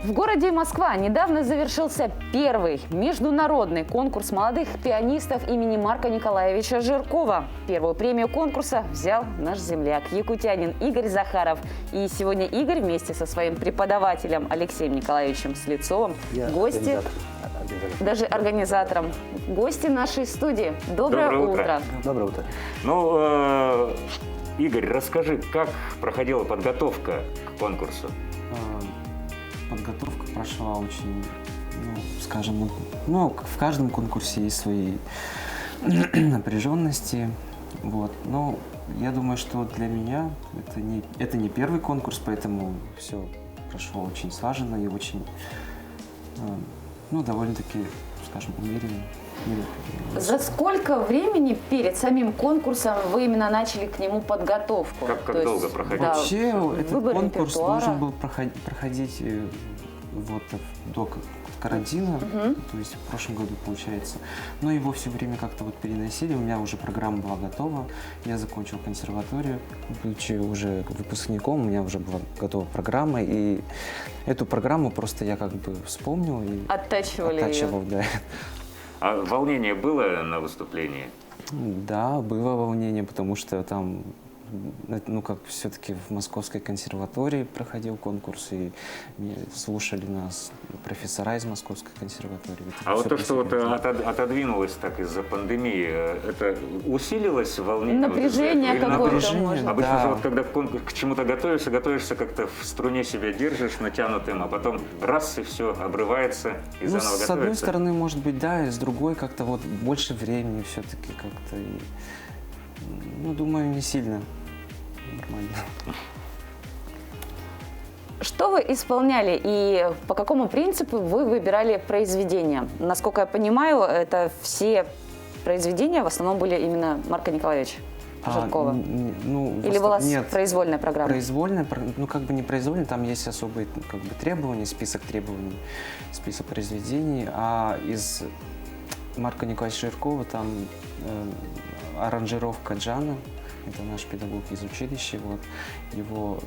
В городе Москва недавно завершился первый международный конкурс молодых пианистов имени Марка Николаевича Жиркова. Первую премию конкурса взял наш земляк, якутянин Игорь Захаров. И сегодня Игорь вместе со своим преподавателем Алексеем Николаевичем Слецовым, гости, даже организатором, гости нашей студии. Доброе утро. Доброе утро. Ну, Игорь, расскажи, как проходила подготовка к конкурсу? Подготовка прошла очень, скажем, в каждом конкурсе есть свои напряженности. Вот. Но я думаю, что для меня это не первый конкурс, поэтому все прошло очень слаженно и очень, ну, довольно-таки, скажем, умеренно. За сколько времени перед самим конкурсом вы именно начали к нему подготовку? Как долго проходил? Да, Вообще, этот выбор конкурс репертуара. должен был проходить вот до карантина, то есть в прошлом году, получается. Но его все время как-то вот переносили, у меня уже программа была готова, я закончил консерваторию, будучи уже выпускником, у меня уже была готова программа, и эту программу просто я как бы вспомнил и оттачивал, да. А волнение было на выступлении? Да, было волнение, потому что там, ну, как все-таки в Московской консерватории проходил конкурс, и слушали нас профессора из Московской консерватории. А вот то, что вот отодвинулось так из-за пандемии, это усилилось волнение? Напряжение какое-то, может. Обычно же вот когда к чему-то готовишься, как-то в струне себя держишь натянутым, а потом раз и все обрывается и заново готовится. С одной стороны, может быть, да, и с другой как-то вот больше времени все-таки как-то, ну, думаю, не сильно. Нормально. Что вы исполняли и по какому принципу вы выбирали произведения? Насколько я понимаю, это все произведения в основном были именно Марка Николаевича Жиркова. Или была произвольная программа? Произвольная, ну как бы не произвольная, там есть особые как бы требования, список требований, список произведений, а из Марка Николаевича Жиркова там аранжировка Джана. Это наш педагог из училища, вот, его,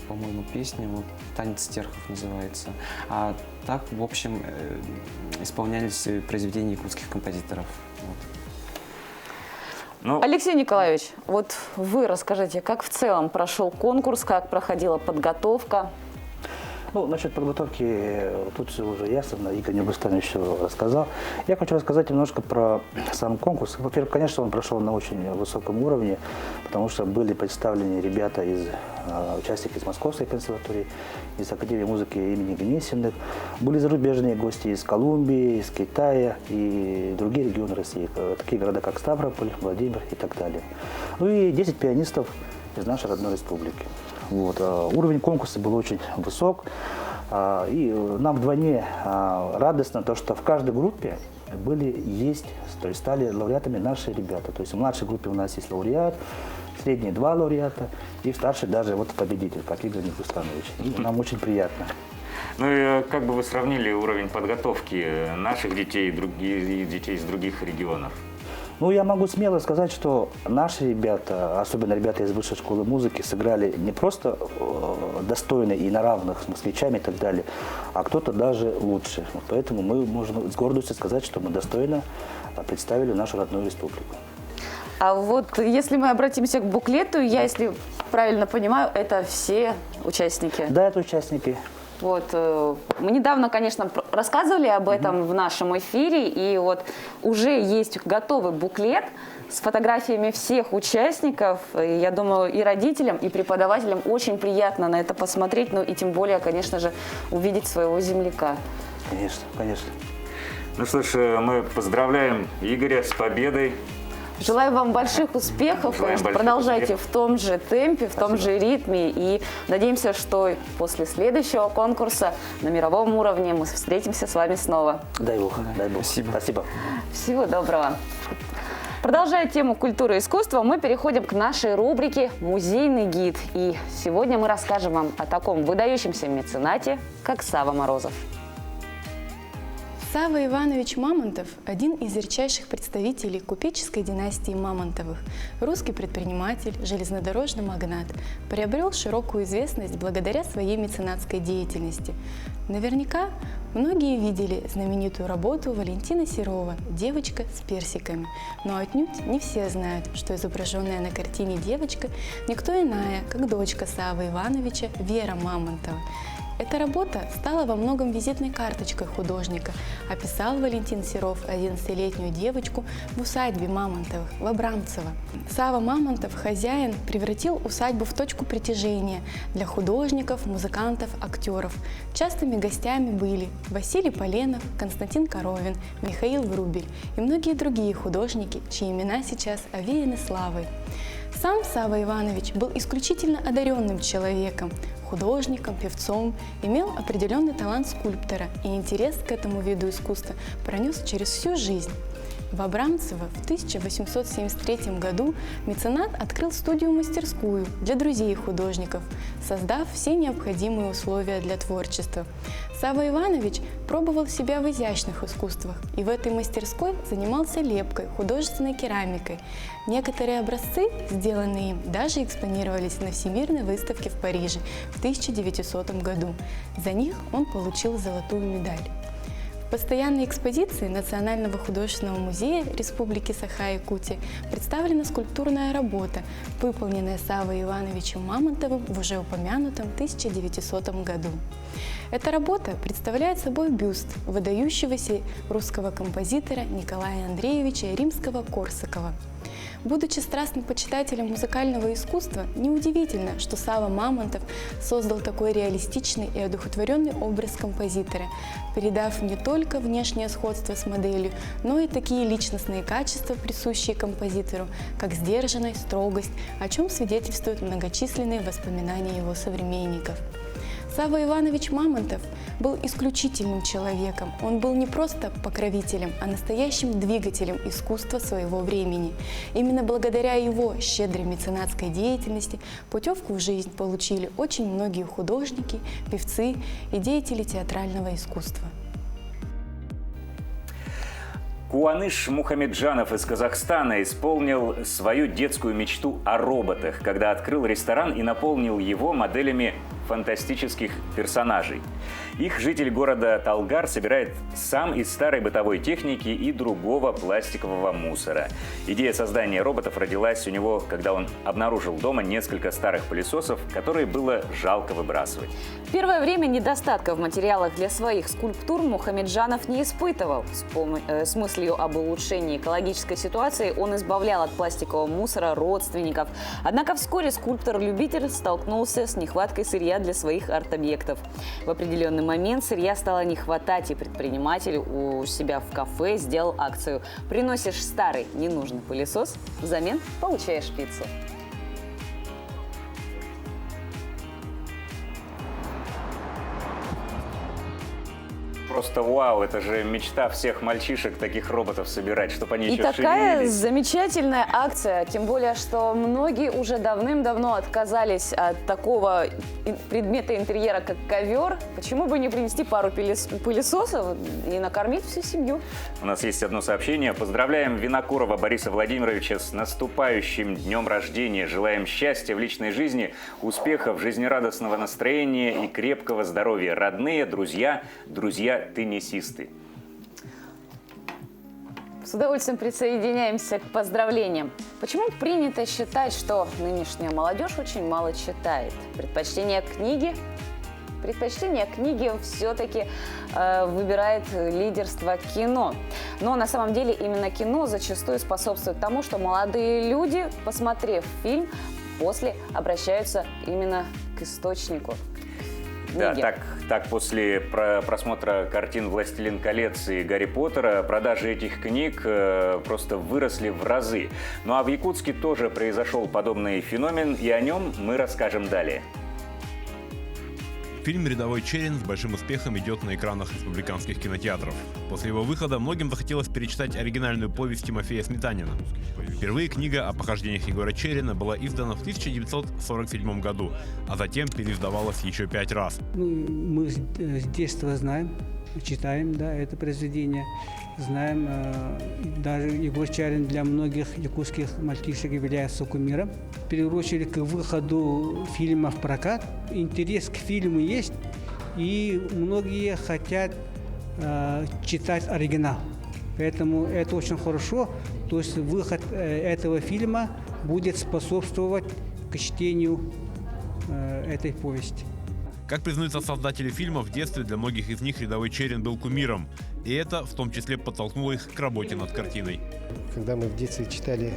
по-моему, песня, вот, «Танец стерхов» называется. А так, в общем, исполнялись произведения якутских композиторов. Вот. Алексей Николаевич, вот вы расскажите, как в целом прошел конкурс, как проходила подготовка? Ну, насчет подготовки, тут все уже ясно, Игорь Небустанович все рассказал. Я хочу рассказать немножко про сам конкурс. Во-первых, конечно, он прошел на очень высоком уровне, потому что были представлены ребята, участники из Московской консерватории, из Академии музыки имени Гнесиных. Были зарубежные гости из Колумбии, из Китая и другие регионы России, такие города, как Ставрополь, Владимир и так далее. Ну и 10 пианистов из нашей родной республики. Вот. Уровень конкурса был очень высок, и нам вдвойне радостно то, что в каждой группе то есть стали лауреатами наши ребята. То есть в младшей группе у нас есть лауреат, в средней 2 лауреата, и в старшей даже вот победитель, как Игорь Небустанович. Нам очень приятно. Ну и как бы вы сравнили уровень подготовки наших детей и детей из других регионов? Ну, я могу смело сказать, что наши ребята, особенно ребята из высшей школы музыки, сыграли не просто достойно и на равных с москвичами и так далее, а кто-то даже лучше. Вот поэтому мы можем с гордостью сказать, что мы достойно представили нашу родную республику. А вот если мы обратимся к буклету, если правильно понимаю, это все участники? Да, это участники. Вот, мы недавно, конечно, рассказывали об этом в нашем эфире, и вот уже есть готовый буклет с фотографиями всех участников. И я думаю, и родителям, и преподавателям очень приятно на это посмотреть, ну и тем более, конечно же, увидеть своего земляка. Конечно, конечно. Ну что ж, мы поздравляем Игоря с победой. Желаю вам больших успехов, продолжайте в том же темпе, в том же ритме, и надеемся, что после следующего конкурса на мировом уровне мы встретимся с вами снова. Дай Бог, дай Бог. Спасибо. Всего доброго. Продолжая тему культуры и искусства, мы переходим к нашей рубрике «Музейный гид». И сегодня мы расскажем вам о таком выдающемся меценате, как Сава Морозов. Сава Иванович Мамонтов – один из ярчайших представителей купеческой династии Мамонтовых. Русский предприниматель, железнодорожный магнат, приобрел широкую известность благодаря своей меценатской деятельности. Наверняка многие видели знаменитую работу Валентина Серова «Девочка с персиками». Но отнюдь не все знают, что изображенная на картине девочка – никто иная, как дочка Савы Ивановича Вера Мамонтова. Эта работа стала во многом визитной карточкой художника. Описал Валентин Серов 11-летнюю девочку в усадьбе Мамонтовых в Абрамцево. Сава Мамонтов, хозяин, превратил усадьбу в точку притяжения для художников, музыкантов, актеров. Частыми гостями были Василий Поленов, Константин Коровин, Михаил Врубель и многие другие художники, чьи имена сейчас овеяны славой. Сам Сава Иванович был исключительно одаренным человеком, художником, певцом, имел определенный талант скульптора и интерес к этому виду искусства пронес через всю жизнь. В Абрамцево в 1873 году меценат открыл студию-мастерскую для друзей художников, создав все необходимые условия для творчества. Сава Иванович пробовал себя в изящных искусствах и в этой мастерской занимался лепкой, художественной керамикой. Некоторые образцы, сделанные им, даже экспонировались на Всемирной выставке в Париже в 1900 году. За них он получил золотую медаль. В постоянной экспозиции Национального художественного музея Республики Саха-Якутия представлена скульптурная работа, выполненная Савой Ивановичем Мамонтовым в уже упомянутом 1900 году. Эта работа представляет собой бюст выдающегося русского композитора Николая Андреевича Римского-Корсакова. Будучи страстным почитателем музыкального искусства, неудивительно, что Сава Мамонтов создал такой реалистичный и одухотворенный образ композитора, передав не только внешнее сходство с моделью, но и такие личностные качества, присущие композитору, как сдержанность, строгость, о чем свидетельствуют многочисленные воспоминания его современников. Сава Иванович Мамонтов был исключительным человеком. Он был не просто покровителем, а настоящим двигателем искусства своего времени. Именно благодаря его щедрой меценатской деятельности путевку в жизнь получили очень многие художники, певцы и деятели театрального искусства. Куаныш Мухамеджанов из Казахстана исполнил свою детскую мечту о роботах, когда открыл ресторан и наполнил его моделями фантастических персонажей. Их житель города Талгар собирает сам из старой бытовой техники и другого пластикового мусора. Идея создания роботов родилась у него, когда он обнаружил дома несколько старых пылесосов, которые было жалко выбрасывать. В первое время недостатка в материалах для своих скульптур Мухамеджанов не испытывал. С мыслью об улучшении экологической ситуации он избавлял от пластикового мусора родственников. Однако вскоре скульптор-любитель столкнулся с нехваткой сырья для своих арт-объектов. В определенный момент сырья стало не хватать, и предприниматель у себя в кафе сделал акцию. Приносишь старый ненужный пылесос, взамен получаешь пиццу. Просто вау, это же мечта всех мальчишек таких роботов собирать, чтобы они И еще такая шевелились. замечательная акция, тем более, что многие уже давным-давно отказались от такого предмета интерьера, как ковер. Почему бы не принести пару пылесосов и накормить всю семью? У нас есть одно сообщение. Поздравляем Винокурова Бориса Владимировича с наступающим днем рождения. Желаем счастья в личной жизни, успехов, жизнерадостного настроения и крепкого здоровья. Родные, друзья, теннисисты. С удовольствием присоединяемся к поздравлениям. Почему принято считать, что нынешняя молодежь очень мало читает? Предпочтение книги все-таки выбирает лидерство кино. Но на самом деле именно кино зачастую способствует тому, что молодые люди, посмотрев фильм, после обращаются именно к источнику. Да, так после просмотра картин «Властелин колец» и «Гарри Поттера» продажи этих книг просто выросли в разы. Ну а в Якутске тоже произошел подобный феномен, и о нем мы расскажем далее. Фильм «Рядовой Черен» с большим успехом идет на экранах республиканских кинотеатров. После его выхода многим захотелось перечитать оригинальную повесть Тимофея Сметанина. Впервые книга о похождениях Егора Черена была издана в 1947 году, а затем переиздавалась еще 5 раз. Мы с детства знаем, читаем, да, это произведение. Знаем, даже Егор Черен для многих якутских мальчишек является кумиром. В первую очередь, к выходу фильма в прокат интерес к фильму есть, и многие хотят читать оригинал. Поэтому это очень хорошо. То есть выход этого фильма будет способствовать к чтению этой повести. Как признаются создатели фильма, в детстве для многих из них рядовой Черин был кумиром. И это в том числе подтолкнуло их к работе над картиной. Когда мы в детстве читали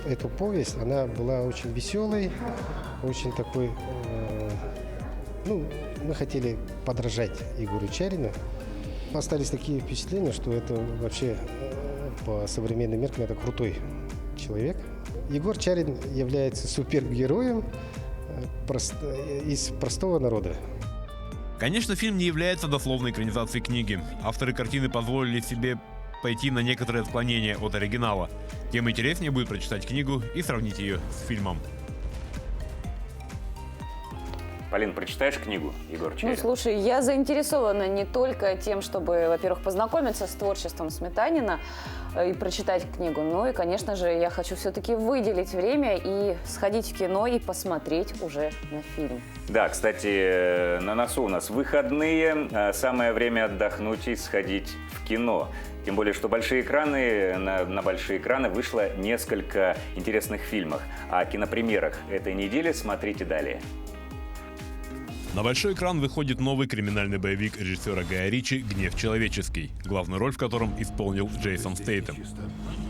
эту повесть, она была очень веселой, очень такой... мы хотели подражать Егору Чарину. Остались такие впечатления, что это вообще по современным меркам это крутой человек. Егор Чарин является супергероем из простого народа. Конечно, фильм не является дословной экранизацией книги. Авторы картины позволили себе пойти на некоторые отклонения от оригинала. Тем интереснее будет прочитать книгу и сравнить ее с фильмом. Полин, прочитаешь книгу Егора Чарина? Ну, слушай, я заинтересована не только тем, чтобы, во-первых, познакомиться с творчеством Сметанина и прочитать книгу, но и, конечно же, я хочу все-таки выделить время и сходить в кино и посмотреть уже на фильм. Да, кстати, на носу у нас выходные. Самое время отдохнуть и сходить в кино. Тем более, что на большие экраны вышло несколько интересных фильмов. О кинопремьерах этой недели смотрите далее. На большой экран выходит новый криминальный боевик режиссера Гая Ричи «Гнев человеческий», главную роль в котором исполнил Джейсон Стейтем.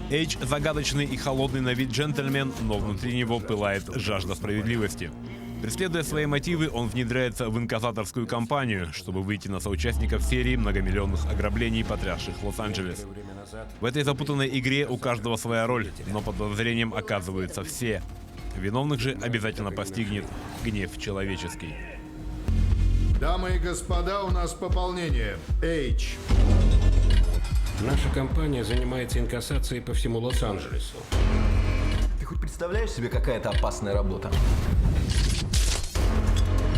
Эйч – загадочный и холодный на вид джентльмен, но внутри него пылает жажда справедливости. Преследуя свои мотивы, он внедряется в инкассаторскую компанию, чтобы выйти на соучастников серии многомиллионных ограблений, потрясших Лос-Анджелес. В этой запутанной игре у каждого своя роль, но под подозрением оказываются все. Виновных же обязательно постигнет гнев человеческий. Дамы и господа, у нас пополнение. H. Наша компания занимается инкассацией по всему Лос-Анджелесу. Ты хоть представляешь себе, какая это опасная работа?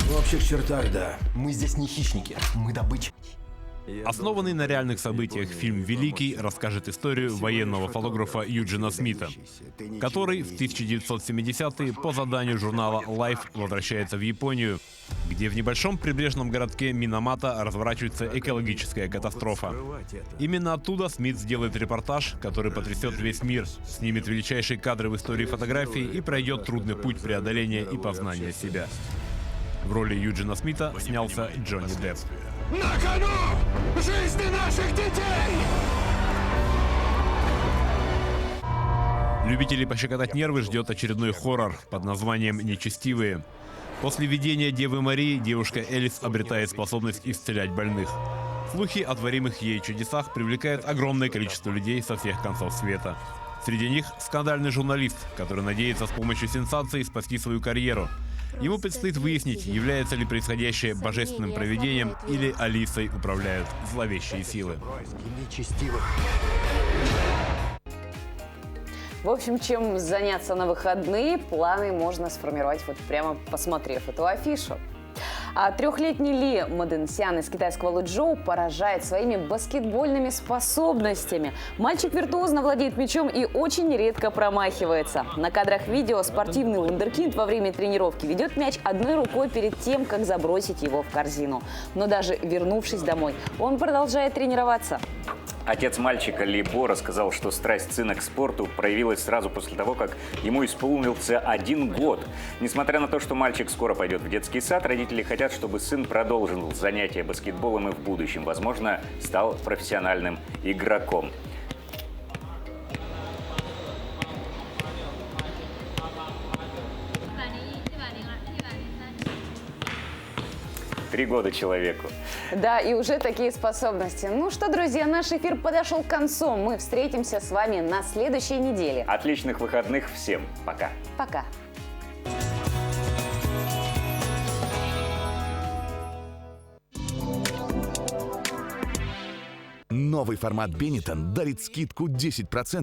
В общих чертах, да. Мы здесь не хищники, мы добыча. Основанный на реальных событиях фильм «Великий» расскажет историю военного фотографа Юджина Смита, который в 1970-е по заданию журнала Life возвращается в Японию, где в небольшом прибрежном городке Минамата разворачивается экологическая катастрофа. Именно оттуда Смит сделает репортаж, который потрясет весь мир, снимет величайшие кадры в истории фотографии и пройдет трудный путь преодоления и познания себя. В роли Юджина Смита снялся Джонни Депп. На кону жизни наших детей! Любителей пощекотать нервы ждет очередной хоррор под названием «Нечестивые». После видения Девы Марии девушка Элис обретает способность исцелять больных. Слухи о творимых ей чудесах привлекают огромное количество людей со всех концов света. Среди них скандальный журналист, который надеется с помощью сенсаций спасти свою карьеру. Ему предстоит выяснить, является ли происходящее божественным провидением или Алисой управляют зловещие силы. В общем, чем заняться на выходные, планы можно сформировать вот прямо посмотрев эту афишу. А трехлетний Ли Маденсян из китайского Лучжоу поражает своими баскетбольными способностями. Мальчик виртуозно владеет мячом и очень редко промахивается. На кадрах видео спортивный вундеркинд во время тренировки ведет мяч одной рукой перед тем, как забросить его в корзину. Но даже вернувшись домой, он продолжает тренироваться. Отец мальчика Ли Бо рассказал, что страсть сына к спорту проявилась сразу после того, как ему исполнился 1 год. Несмотря на то, что мальчик скоро пойдет в детский сад, родители хотят, чтобы сын продолжил занятия баскетболом и в будущем, возможно, стал профессиональным игроком. Три года человеку. Да, и уже такие способности. Ну что, друзья, наш эфир подошел к концу. Мы встретимся с вами на следующей неделе. Отличных выходных всем. Пока. Пока. Новый формат Benetton дарит скидку 10%